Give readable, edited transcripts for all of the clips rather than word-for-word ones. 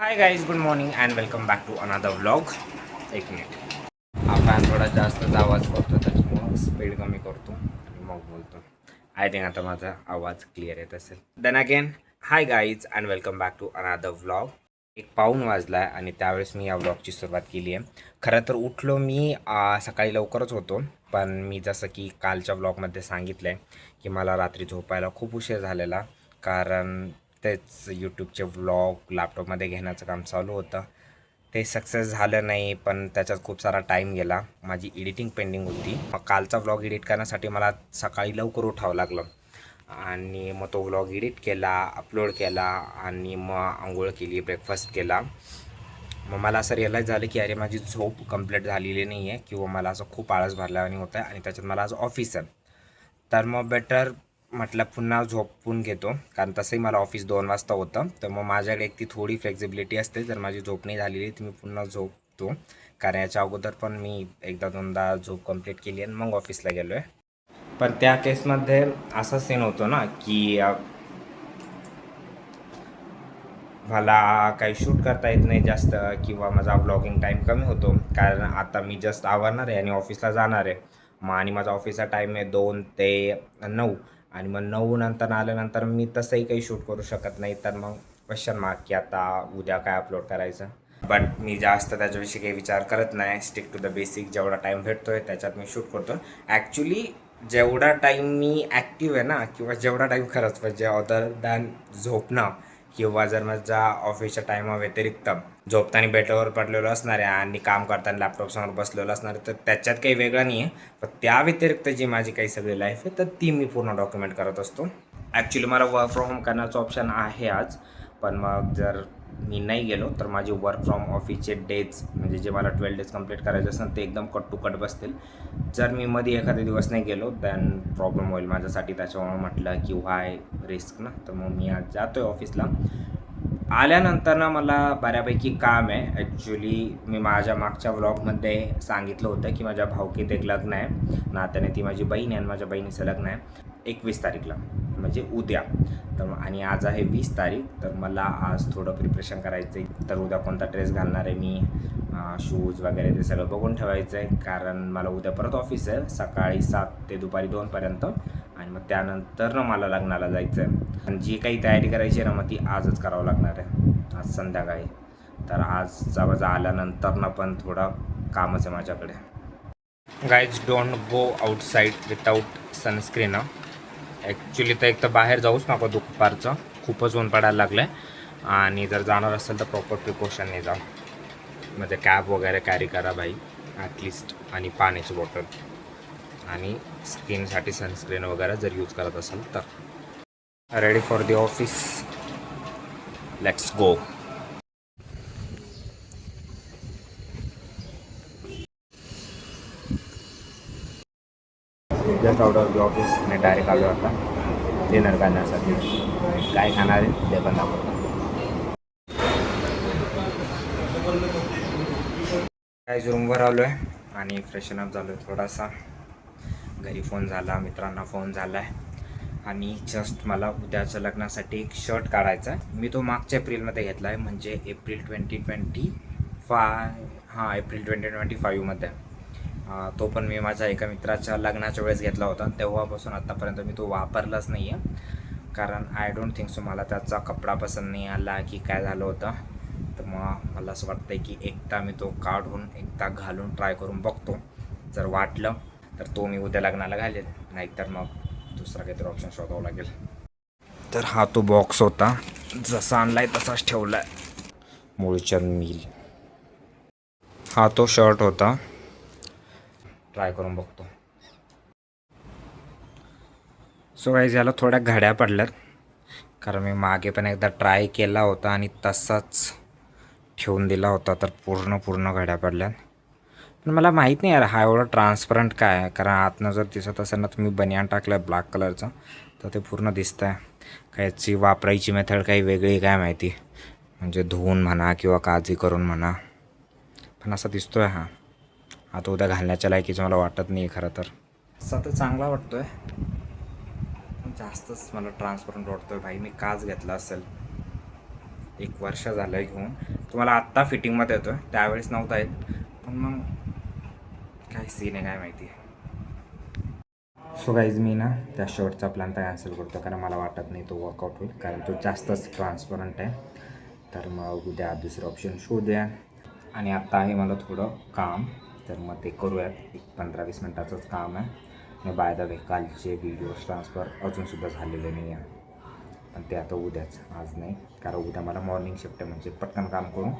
High guys, good morning and welcome back to another vlog. एक minute, हा fan थोडा जास्तच आवाज करतो, त्याच्यामुळं स्पीड कमी करतो आणि मग बोलतो. आय थिंक आता माझा आवाज क्लिअर येत असेल. Then again, hi guys and welcome back to another vlog. 1:15 वाजला आहे आणि त्यावेळेस मी या व्लॉगची सुरुवात केली आहे. खरं तर उठलो मी सकाळी लवकरच होतो, पण मी जसं की कालच्या व्लॉगमध्ये सांगितलं आहे की मला रात्री झोपायला खूप उशीर झालेला, कारण तेच यूट्यूबचे व्लॉग लॅपटॉपमध्ये घेण्याचं काम चालू होतं. ते सक्सेस झालं नाही, पण त्याच्यात खूप सारा टाईम गेला. माझी एडिटिंग पेंडिंग होती. मग कालचा व्लॉग एडिट करण्यासाठी मला सकाळी लवकर उठावं लागलं आणि मग तो व्लॉग एडिट केला, अपलोड केला आणि मग आंघोळ केली, ब्रेकफास्ट केला. मग मला असं रिअलाईज झालं की अरे माझी झोप कंप्लीट झालेली नाही आहे किंवा मला असं खूप आळस भरल्यावानी होतं आहे आणि त्याच्यात मला आज ऑफिस आहे. तर मग बेटर म्हटलं पुन्हा झोपून घेतो, कारण तसंही मला ऑफिस 2 वाजता होतं. तर मग माझ्याकडे एक ती थोडी फ्लेक्झिबिलिटी असते, जर माझी झोप नाही झालेली तर मी पुन्हा झोपतो, कारण याच्या अगोदर पण मी एकदा दोनदा झोप कंप्लीट केली आणि मग ऑफिसला गेलो आहे. पण त्या केसमध्ये असा सीन होतो ना की मला काही शूट करता येत नाही जास्त, किंवा माझा व्लॉगिंग टाईम कमी होतो, कारण आता मी जस्ट आवरणार आहे आणि ऑफिसला जाणार आहे. मग आणि माझा ऑफिसचा टाईम आहे 2 ते 9, आणि मग 9 नंतर आल्यानंतर मी तसंही काही शूट करू शकत नाही. तर मग क्वेश्चन मार्क की आता उद्या काय अपलोड करायचं. बट मी जास्त त्याच्याविषयी काही विचार करत नाही. स्टिक टू द बेसिक, जेवढा टाईम भेटतो आहे त्याच्यात मी शूट करतो. ॲक्च्युली जेवढा टाईम मी ॲक्टिव्ह आहे ना, किंवा जेवढा टाईम खरंच म्हणजे अदर दॅन झोपणं, किंवा जर माझ्या ऑफिसच्या टायमाव्यतिरिक्त झोपताना बेडवर पडलेलो असणार आहे आणि काम करताना लॅपटॉपसमोर बसलेलो असणार आहे, तर त्याच्यात काही वेगळं नाही आहे. पण त्या व्यतिरिक्त जी माझी काही सगळी लाईफ आहे, तर ती मी पूर्ण डॉक्युमेंट करत असतो. ॲक्च्युली मला वर्क फ्रॉम होम करण्याचं ऑप्शन आहे आज, पण मग जर मी नाही गेलो तर माझे वर्क फ्रॉम ऑफिसचे डेज, म्हणजे जे मला 12 डेज कंप्लीट करायचे असतात ते एकदम कट टू कट बसतील. जर मी मध्ये एखादे दिवस नाही गेलो दॅन प्रॉब्लेम होईल माझ्यासाठी. त्याच्यामुळे म्हटलं की व्हाय रिस्क ना, तर मग मी आज जातो आहे ऑफिसला. आल्यानंतर ना मला बऱ्यापैकी काम आहे. ॲक्च्युली मी माझ्या मागच्या व्लॉगमध्ये सांगितलं होतं की माझ्या भाऊकीत एक लग्न आहे, नात्याने ती माझी बहीण आहे आणि माझ्या बहिणीचं लग्न आहे 21 तारीखला, म्हणजे उद्या. तर आणि आज आहे 20 तारीख, तर मला आज थोडं प्रिपरेशन करायचं आहे. तर उद्या कोणता ड्रेस घालणार आहे मी, शूज वगैरे ते सगळं बघून ठेवायचं आहे, कारण मला उद्या परत ऑफिस आहे सकाळी 7 ते दुपारी 2पर्यंत, आणि मग त्यानंतर ना मला लग्नाला जायचं आहे. आणि जी काही तयारी करायची आहे ना, मग ती आजच करावं लागणार आहे, आज संध्याकाळी. तर आज माझा आल्यानंतर ना पण थोडा कामच आहे माझ्याकडे. Guys, don't go outside without sunscreen. Actually तर एक तर बाहेर जाऊच नको दुपारचं, खूपच ऊन पडायला लागलं आहे. आणि जर जाणार असेल तर प्रॉपर प्रिकॉशनने जा, म्हणजे कॅब वगैरे कॅरी करा भाई ॲटलिस्ट, आणि पाण्याची बॉटल, आणि स्किनसाठी सनस्क्रीन वगैरे जर यूज करत असाल तर. Ready for the office, let's go. Just out of the office आणि डायरेक्ट आलो आता डिनर करण्यासाठी. काय खाणार आहे ते पण दाखवतो. काहीच रूमवर आलो आहे आणि फ्रेशनअप झालो आहे थोडासा. घरी फोन झाला, मित्रांना फोन झाला आहे, आणि जस्ट मला उद्याच्या लग्नासाठी एक शर्ट काढायचा आहे. मी तो मागच्या एप्रिलमध्ये घेतला आहे, म्हणजे एप्रिल 2025. हां, एप्रिल 2025मध्ये. तो पण मी माझ्या एका मित्राच्या लग्नाच्या वेळेस घेतला होता. तेव्हापासून आत्तापर्यंत मी तो वापरलाच नाही आहे, कारण आय डोंट थिंक सो मला त्याचा कपडा पसंत नाही आला की काय झालं होतं. तर मग मला असं वाटतं आहे की एकदा मी तो काढून एकदा घालून ट्राय करून बघतो. जर वाटलं तर तो मी उद्या लग्नाला घालेल, नाहीतर मग दुसरा काहीतरी ऑप्शन शोधावं लागेल. तर हा तो बॉक्स होता, जसा आणलाय तसाच ठेवला आहे. मूळचंद मिल, हा तो शर्ट होता. ट्राय करून बघतो. सो गाईज, याला थोड्या घड्या पडल्यात, कारण मी मागे पण एकदा ट्राय केला होता आणि तसाच ठेवून दिला होता, तर पूर्ण घड्या पडल्यात. पण मला माहीत नाही यार हा एवढा ट्रान्सपरंट काय आहे, कारण आतनं जर दिसत असेल ना तर मी बनियान टाकलं आहे ब्लॅक कलरचं, तर ते पूर्ण दिसतं आहे. कायची वापरायची मेथड काही वेगळी काय माहिती, म्हणजे धुवून म्हणा किंवा काळजी करून म्हणा, पण असा दिसतो आहे. हा तो उद्या घालण्याच्या लायकीचं मला वाटत नाही आहे खरं तर. असा तर चांगला वाटतो आहे, जास्तच मला ट्रान्सपरंट वाटतो आहे भाई. मी काच घेतला असेल. 1 वर्ष झालं घेऊन. तुम्हाला आत्ता फिटिंगमध्ये येतो आहे, त्यावेळेस नव्हता येत. पण मग काय सीन आहे काय माहिती. सो गाईज मी ना त्या शर्टचा प्लॅन तर कॅन्सल करतो, कारण मला वाटत नाही तो वर्कआउट होईल, कारण तो जास्तच ट्रान्सपरंट आहे. तर मग उद्या दुसरं ऑप्शन शोधूया. आणि आत्ता आहे मला थोडं काम, तर मग ते करूयात. एक 15-20 मिनटाचंच काम आहे. आणि बाय द वे कालचे व्हिडिओज ट्रान्सफर अजूनसुद्धा झालेले नाही आहे, पण ते आता उद्याच, आज नाही. कारण उद्या मला मॉर्निंग शिफ्ट आहे, म्हणजे पटकन काम करून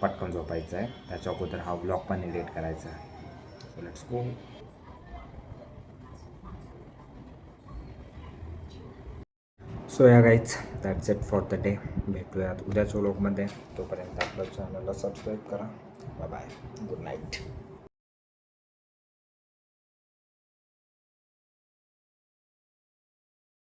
पटकन झोपायचं आहे. त्याच्या अगोदर हा ब्लॉग पण एडिट करायचा आहे. So let's go. So yeah guys, that's it for the day. भेटूयात उद्याच्या व्लॉगमध्ये. तोपर्यंत आपलं चॅनलला सबस्क्राईब करा. Bye bye, good night.